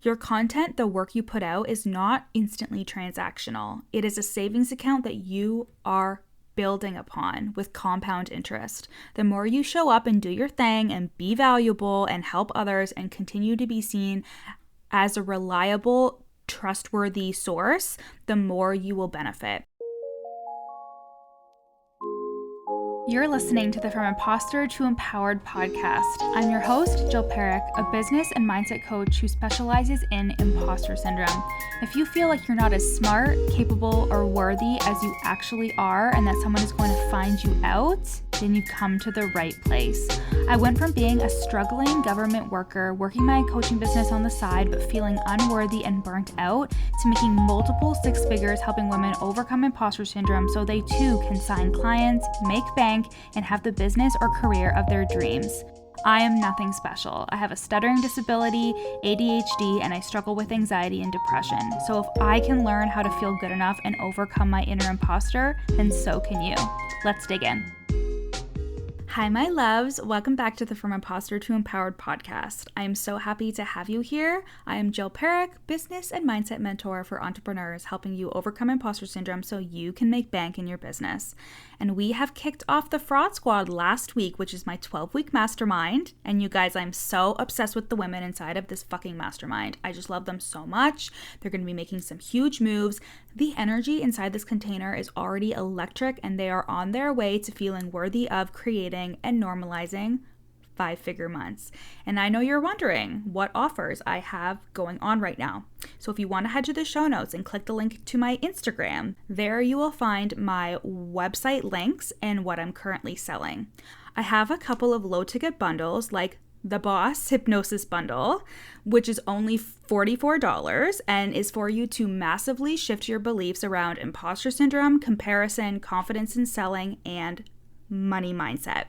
Your content, the work you put out, is not instantly transactional. It is a savings account that you are building upon with compound interest. The more you show up and do your thing and be valuable and help others and continue to be seen as a reliable, trustworthy source, the more you will benefit. You're listening to the From Imposter to Empowered podcast. I'm your host, Jill Perrick, a business and mindset coach who specializes in imposter syndrome. If you feel like you're not as smart, capable, or worthy as you actually are, and that someone is going to find you out, then you've come to the right place. I went from being a struggling government worker, working my coaching business on the side, but feeling unworthy and burnt out, to making multiple six figures helping women overcome imposter syndrome so they too can sign clients, make bank, and have the business or career of their dreams. I am nothing special. I have a stuttering disability, ADHD, and I struggle with anxiety and depression. So if I can learn how to feel good enough and overcome my inner imposter, then so can you. Let's dig in. Hi, my loves. Welcome back to the From Imposter to Empowered podcast. I am so happy to have you here. I am Jill Perrick, business and mindset mentor for entrepreneurs, helping you overcome imposter syndrome so you can make bank in your business. And we have kicked off the Fraud Squad last week, which is my 12-week mastermind. And you guys, I'm so obsessed with the women inside of this fucking mastermind. I just love them so much. They're going to be making some huge moves. The energy inside this container is already electric, and they are on their way to feeling worthy of creating and normalizing 5-figure months. And I know you're wondering what offers I have going on right now. So if you want to head to the show notes and click the link to my Instagram, there you will find my website links and what I'm currently selling. I have a couple of low ticket bundles like the Boss Hypnosis Bundle, which is only $44 and is for you to massively shift your beliefs around imposter syndrome, comparison, confidence in selling, and money mindset.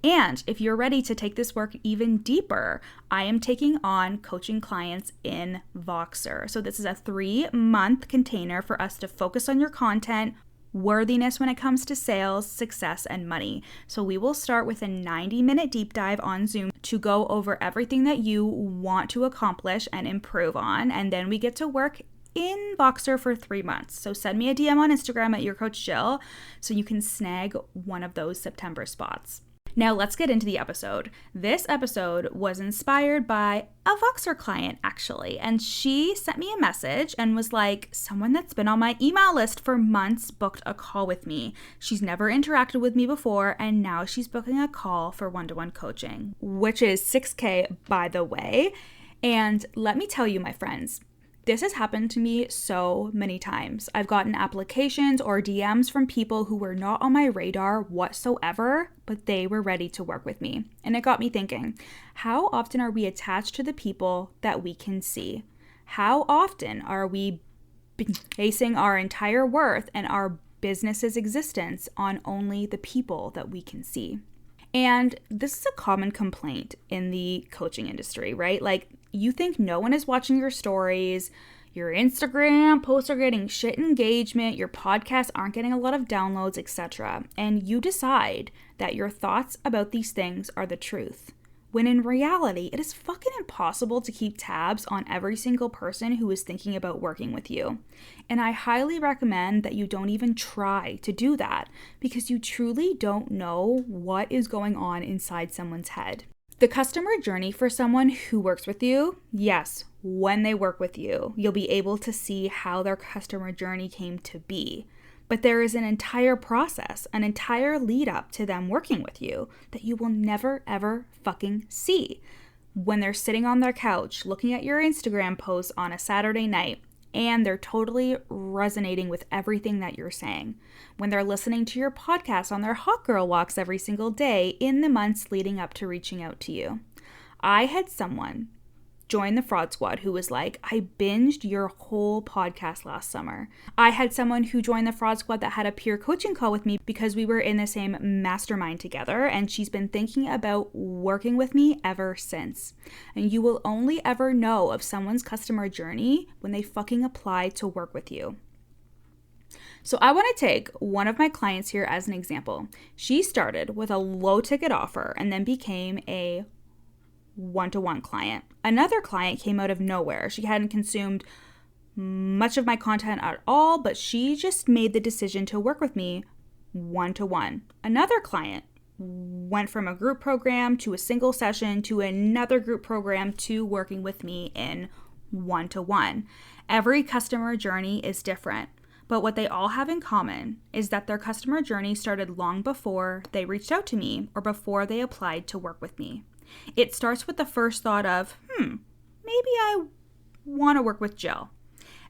And if you're ready to take this work even deeper, I am taking on coaching clients in Voxer. So this is a 3-month container for us to focus on your content, worthiness when it comes to sales, success, and money. So we will start with a 90-minute deep dive on Zoom to go over everything that you want to accomplish and improve on. And then we get to work in Voxer for 3 months. So send me a DM on Instagram at yourcoachjill so you can snag one of those September spots. Now let's get into the episode. This episode was inspired by a Voxer client actually, and she sent me a message and was like, someone that's been on my email list for months booked a call with me. She's never interacted with me before, and now she's booking a call for one-to-one coaching, which is $6,000 by the way. And let me tell you, my friends, this has happened to me so many times. I've gotten applications or DMs from people who were not on my radar whatsoever, but they were ready to work with me. And it got me thinking, how often are we attached to the people that we can see? How often are we basing our entire worth and our business's existence on only the people that we can see? And this is a common complaint in the coaching industry, right? Like, you think no one is watching your stories, your Instagram posts are getting shit engagement, your podcasts aren't getting a lot of downloads, etc. And you decide that your thoughts about these things are the truth. When in reality, it is fucking impossible to keep tabs on every single person who is thinking about working with you. And I highly recommend that you don't even try to do that, because you truly don't know what is going on inside someone's head. The customer journey for someone who works with you, yes, when they work with you, you'll be able to see how their customer journey came to be. But there is an entire process, an entire lead up to them working with you that you will never, ever fucking see. When they're sitting on their couch looking at your Instagram posts on a Saturday night, and they're totally resonating with everything that you're saying. When they're listening to your podcast on their hot girl walks every single day in the months leading up to reaching out to you. I had someone join the Fraud Squad who was like, I binged your whole podcast last summer. I had someone who joined the Fraud Squad that had a peer coaching call with me because we were in the same mastermind together, and she's been thinking about working with me ever since. And you will only ever know of someone's customer journey when they fucking apply to work with you. So I want to take one of my clients here as an example. She started with a low ticket offer and then became a one-to-one client. Another client came out of nowhere. She hadn't consumed much of my content at all, but she just made the decision to work with me one-to-one. Another client went from a group program to a single session to another group program to working with me in one-to-one. Every customer journey is different, but what they all have in common is that their customer journey started long before they reached out to me or before they applied to work with me. It starts with the first thought of, maybe I want to work with Jill.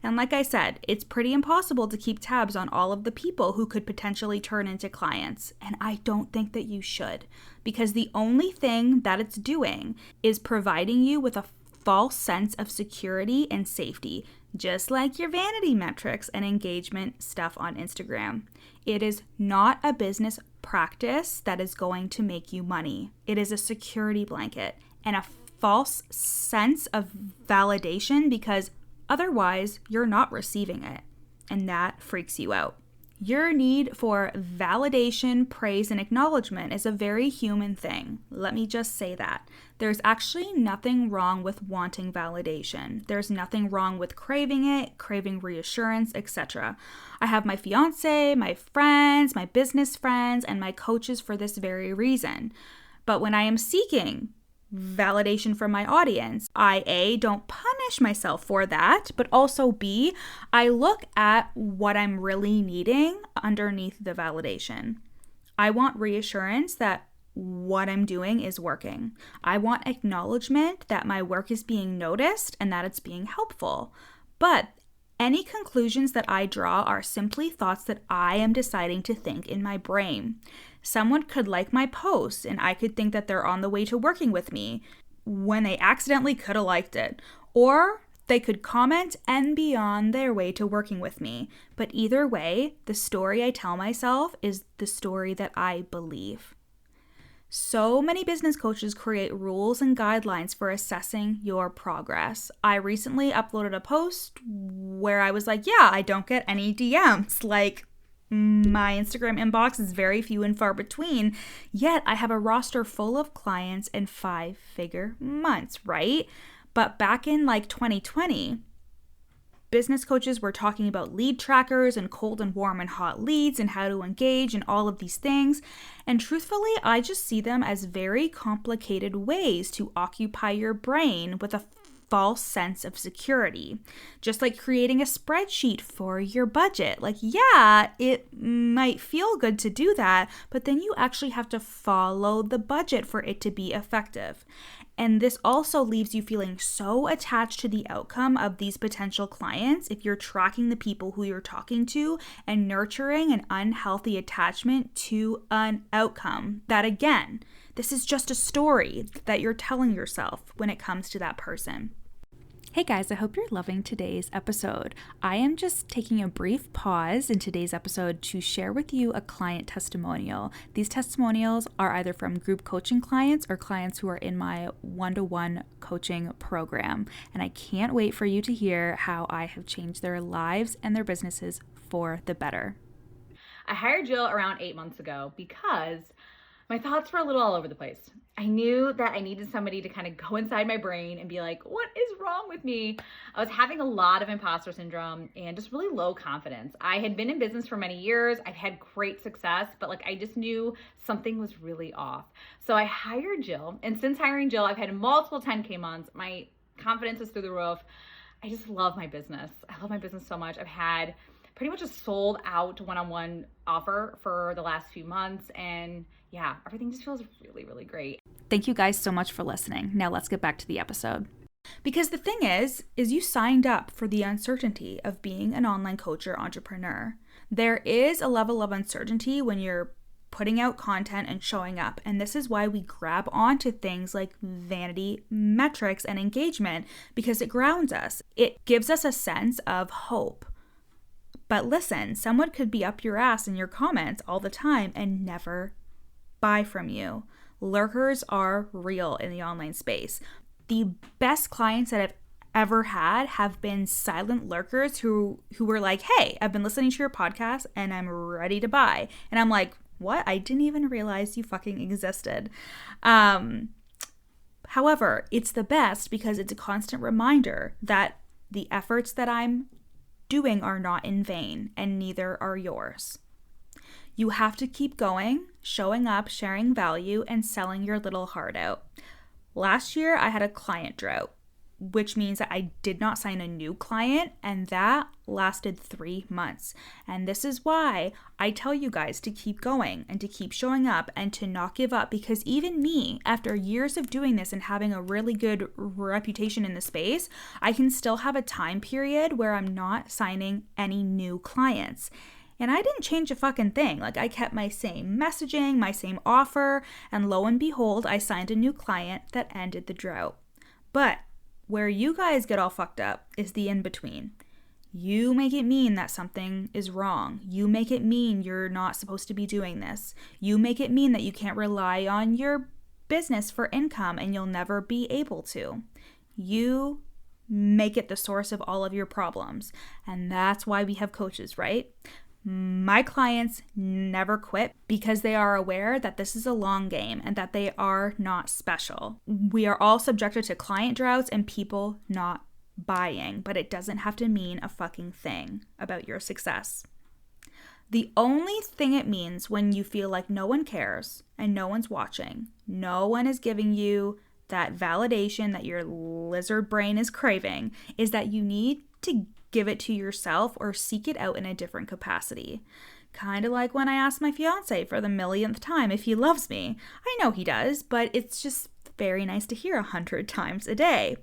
And like I said, it's pretty impossible to keep tabs on all of the people who could potentially turn into clients. And I don't think that you should, because the only thing that it's doing is providing you with a false sense of security and safety, just like your vanity metrics and engagement stuff on Instagram. It is not a business practice that is going to make you money. It is a security blanket and a false sense of validation, because otherwise, you're not receiving it, and that freaks you out. Your need for validation, praise, and acknowledgement is a very human thing. Let me just say that. There's actually nothing wrong with wanting validation. There's nothing wrong with craving it, craving reassurance, etc. I have my fiance, my friends, my business friends, and my coaches for this very reason. But when I am seeking validation from my audience, I A, don't punish myself for that, but also B, I look at what I'm really needing underneath the validation. I want reassurance that what I'm doing is working. I want acknowledgement that my work is being noticed and that it's being helpful. But any conclusions that I draw are simply thoughts that I am deciding to think in my brain. Someone could like my post and I could think that they're on the way to working with me when they accidentally could have liked it. Or they could comment and be on their way to working with me. But either way, the story I tell myself is the story that I believe. So many business coaches create rules and guidelines for assessing your progress. I recently uploaded a post where I was like, I don't get any DMs. Like, my Instagram inbox is very few and far between, yet I have a roster full of clients and 5-figure months, right? But back in 2020, business coaches were talking about lead trackers and cold and warm and hot leads and how to engage and all of these things. And truthfully, I just see them as very complicated ways to occupy your brain with a false sense of security. Just like creating a spreadsheet for your budget. It might feel good to do that, but then you actually have to follow the budget for it to be effective. And this also leaves you feeling so attached to the outcome of these potential clients if you're tracking the people who you're talking to and nurturing an unhealthy attachment to an outcome that, again, this is just a story that you're telling yourself when it comes to that person. Hey guys, I hope you're loving today's episode. I am just taking a brief pause in today's episode to share with you a client testimonial. These testimonials are either from group coaching clients or clients who are in my one-to-one coaching program. And I can't wait for you to hear how I have changed their lives and their businesses for the better. I hired Jill around 8 months ago because my thoughts were a little all over the place. I knew that I needed somebody to kind of go inside my brain and be like, what is wrong with me? I was having a lot of imposter syndrome and just really low confidence. I had been in business for many years. I've had great success, but I just knew something was really off. So I hired Jill. And since hiring Jill, I've had multiple 10K months. My confidence is through the roof. I just love my business. I love my business so much. I've had pretty much a sold out one-on-one offer for the last few months. And everything just feels really, really great. Thank you guys so much for listening. Now let's get back to the episode. Because the thing is you signed up for the uncertainty of being an online coach or entrepreneur. There is a level of uncertainty when you're putting out content and showing up. And this is why we grab onto things like vanity metrics and engagement, because it grounds us. It gives us a sense of hope. But listen, someone could be up your ass in your comments all the time and never buy from you. Lurkers are real in the online space. The best clients that I've ever had have been silent lurkers who were like, hey, I've been listening to your podcast and I'm ready to buy. And I'm like, what? I didn't even realize you fucking existed. But However, it's the best because it's a constant reminder that the efforts that I'm doing are not in vain, and neither are yours. You have to keep going, showing up, sharing value, and selling your little heart out. Last year, I had a client drought, which means that I did not sign a new client, and that lasted 3 months. And this is why I tell you guys to keep going and to keep showing up and to not give up, because even me, after years of doing this and having a really good reputation in the space, I can still have a time period where I'm not signing any new clients. And I didn't change a fucking thing. Like, I kept my same messaging, my same offer, and lo and behold, I signed a new client that ended the drought. But where you guys get all fucked up is the in-between. You make it mean that something is wrong. You make it mean you're not supposed to be doing this. You make it mean that you can't rely on your business for income and you'll never be able to. You make it the source of all of your problems. And that's why we have coaches, right? My clients never quit because they are aware that this is a long game and that they are not special. We are all subjected to client droughts and people not buying, but it doesn't have to mean a fucking thing about your success. The only thing it means when you feel like no one cares and no one's watching, no one is giving you that validation that your lizard brain is craving, is that you need to give it to yourself or seek it out in a different capacity. Kind of like when I asked my fiance for the millionth time if he loves me. I know he does, but it's just very nice to hear 100 times a day.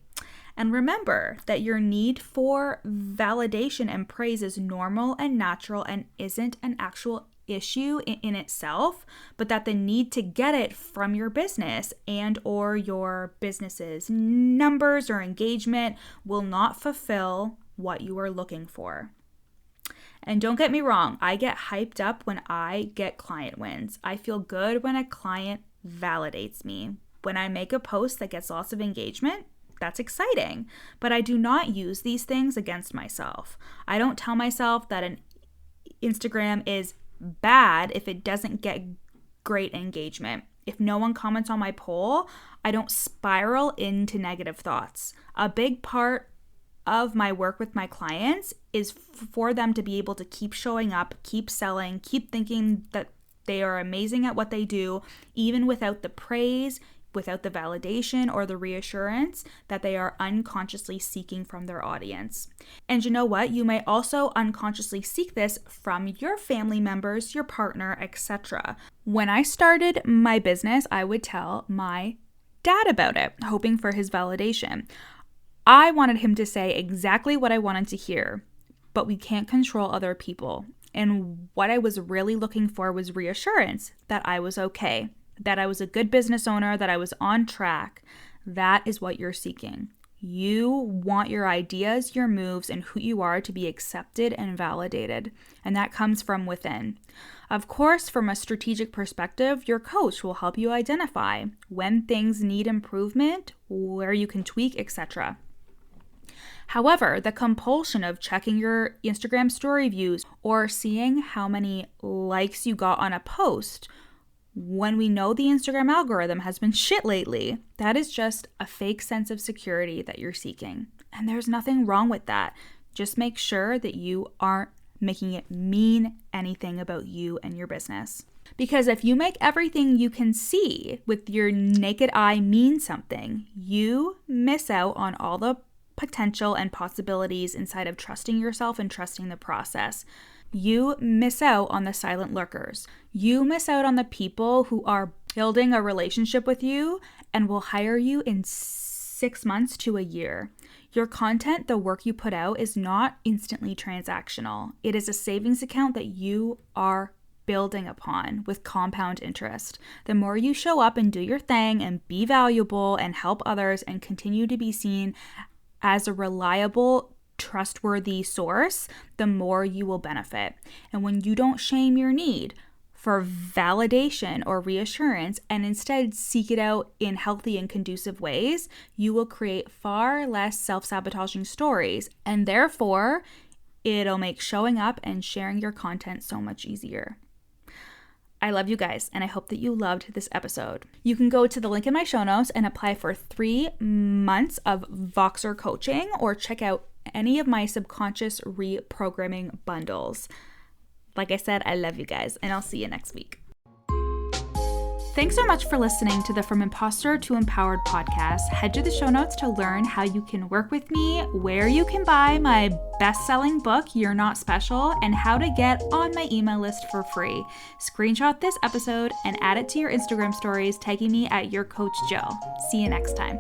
And remember that your need for validation and praise is normal and natural and isn't an actual issue in itself, but that the need to get it from your business and or your business's numbers or engagement will not fulfill what you are looking for. And don't get me wrong, I get hyped up when I get client wins. I feel good when a client validates me. When I make a post that gets lots of engagement, that's exciting. But I do not use these things against myself. I don't tell myself that an Instagram is bad if it doesn't get great engagement. If no one comments on my poll, I don't spiral into negative thoughts. A big part of my work with my clients is for them to be able to keep showing up, keep selling, keep thinking that they are amazing at what they do, even without the praise, without the validation or the reassurance that they are unconsciously seeking from their audience. And you know what? You may also unconsciously seek this from your family members, your partner, etc. When I started my business, I would tell my dad about it, hoping for his validation. I wanted him to say exactly what I wanted to hear, but we can't control other people. And what I was really looking for was reassurance that I was okay, that I was a good business owner, that I was on track. That is what you're seeking. You want your ideas, your moves, and who you are to be accepted and validated. And that comes from within. Of course, from a strategic perspective, your coach will help you identify when things need improvement, where you can tweak, etc. However, the compulsion of checking your Instagram story views or seeing how many likes you got on a post, when we know the Instagram algorithm has been shit lately, that is just a fake sense of security that you're seeking. And there's nothing wrong with that. Just make sure that you aren't making it mean anything about you and your business. Because if you make everything you can see with your naked eye mean something, you miss out on all the potential and possibilities inside of trusting yourself and trusting the process. You miss out on the silent lurkers. You miss out on the people who are building a relationship with you and will hire you in 6 months to a year. Your content, the work you put out, is not instantly transactional. It is a savings account that you are building upon with compound interest. The more you show up and do your thing and be valuable and help others and continue to be seen as a reliable, trustworthy source, the more you will benefit. And when you don't shame your need for validation or reassurance and instead seek it out in healthy and conducive ways, you will create far less self-sabotaging stories, and therefore it'll make showing up and sharing your content so much easier. I love you guys, and I hope that you loved this episode. You can go to the link in my show notes and apply for 3 months of Voxer coaching, or check out any of my subconscious reprogramming bundles. Like I said, I love you guys, and I'll see you next week. Thanks so much for listening to the From Imposter to Empowered podcast. Head to the show notes to learn how you can work with me, where you can buy my best-selling book, You're Not Special, and how to get on my email list for free. Screenshot this episode and add it to your Instagram stories, tagging me at Your Coach Jill. See you next time.